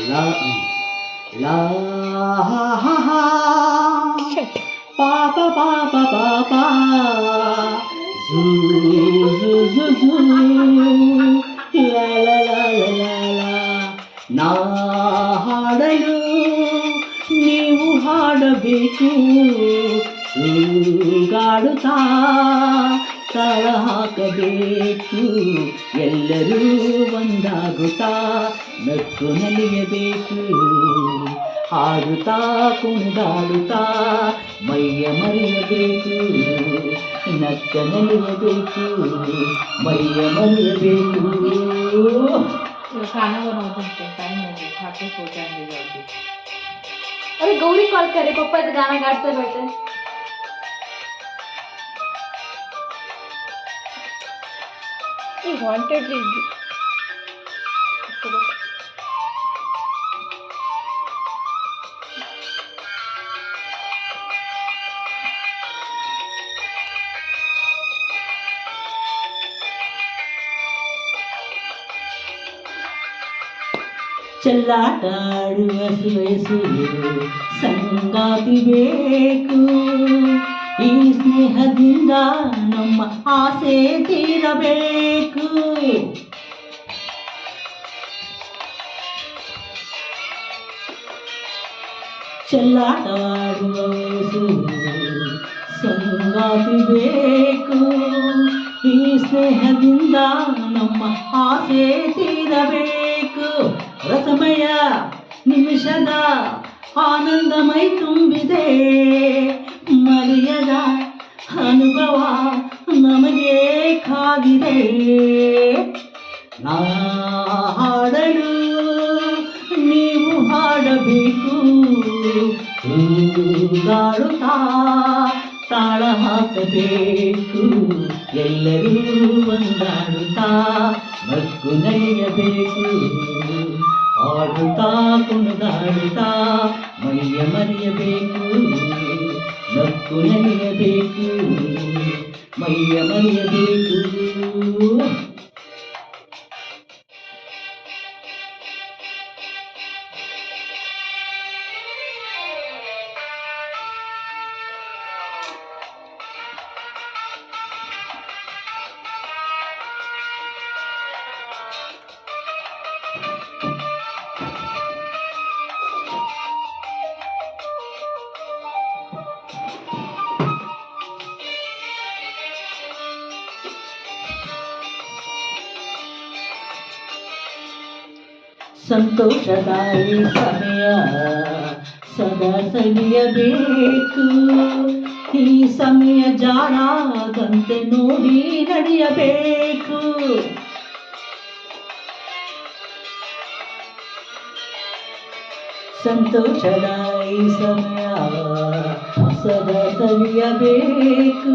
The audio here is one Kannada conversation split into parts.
La la ha ha ha. Pa pa pa pa pa pa. Zoo zoo zoo zoo. La la la la la la. ನಾ ಹಾಡಲು ನೀವು ಹಾಡಬೇಕು ತೂಗಾಡುತ್ತಾ ತಾಳ ಹಾಕಬೇಕು ಎಲ್ಲರೂ ಒಂದಾಗುತ್ತಾ ನಕ್ಕು ನಲಿಯಬೇಕು ಹಾಡುತ್ತಾ ಕುಣಿದಾಡುತ್ತಾ ಮೈಯ ಮರೆಯಬೇಕು ನಕ್ಕ ನಲಿಯಬೇಕು ಮೈಯ मरियಬೇಕು खाना बनवते हैं टाइम हो गया खा के सो जाएंगे जल्दी। अरे गौरी कॉल करे पापा तो गाना गाते बैठे। He wanted to ಚೆಲ್ಲಾಟಾಡುವ ವಯಸ್ಸು ಸಂಗಾತಿ ಬೇಕು ಈ ಸ್ನೇಹದಿಂದ ನಮ್ಮ ಆಸೆ ತೀರಬೇಕು ಚೆಲ್ಲಾಟಾಡುವ ವಯಸ್ಸು ಸಂಗಾತಿ ಬೇಕು ಈ ಸ್ನೇಹದಿಂದ ನಮ್ಮ ಆಸೆ ತೀರಬೇಕು ರಸಮಯ ನಿಮಿಷದ ಆನಂದಮೈ ತುಂಬಿದೆ ಮರೆಯದ ಅನುಭವ ನಮಗೆ ಕಾದಿದೆ ನಾ ಹಾಡಲು ನೀವು ಹಾಡಬೇಕು ತೂಗಾಡುತ್ತಾ ತಾಳ ಹಾಕಬೇಕು ಎಲ್ಲರೂ ಒಂದಾಡುತ್ತಾ ನಕ್ಕು ನಲಿಯಬೇಕು ಆಡುತ್ತಾ ಕುಣಿದಾಡುತ್ತಾ ಮೈಯ ಮರೆಯಬೇಕು ನಕ್ಕು ನಲಿಯಬೇಕು ಮೈಯ ಮರೆಯಬೇಕು ಸಂತೋಷದಾಯಿ ಸಮಯ ಸದಾ ಸವಿಯಬೇಕು ಈ ಸಮಯ ಜಾರಾದಂತೆ ನೋಡಿ ನಡೆಯಬೇಕು ಸಂತೋಷದಾಯಿ ಸಮಯ ಸದಾ ಸವಿಯಬೇಕು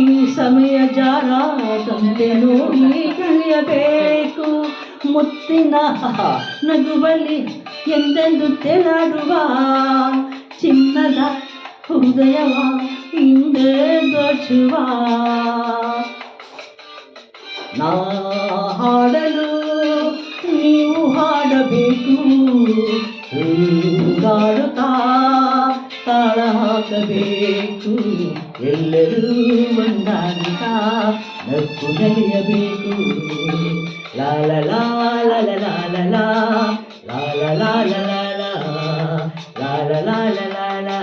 ಈ ಸಮಯ ಜಾರಾದಂತೆ ನೋಡಿ ನಡೆಯಬೇಕು ಮುತ್ತಿನ ನಗುವಲ್ಲಿ ಎಂದೆಂದು ತೇಲಾಡುವ ಚಿನ್ನದ ಹೃದಯವ ಹಿಂದೆ ದೋಚುವ ನಾ ಹಾಡಲು ನೀವು ಹಾಡಬೇಕು ತೂಗಾಡುತ್ತಾ ತಾಳ ಹಾಕಬೇಕು ಎಲ್ಲರೂ ಒಂದಾಗುತ್ತಾ ನಕ್ಕು ನಲಿಯಬೇಕು ಲಾ ಲಾ ಲಾ ಲಾ ಲಾ ಲಾ ಲಾ ಲಾ ಲಾ ಲಾ ಲಾ ಲಾ ಲಾ ಲಾ ಲಾ ಲಾ ಲಾ ಲಾ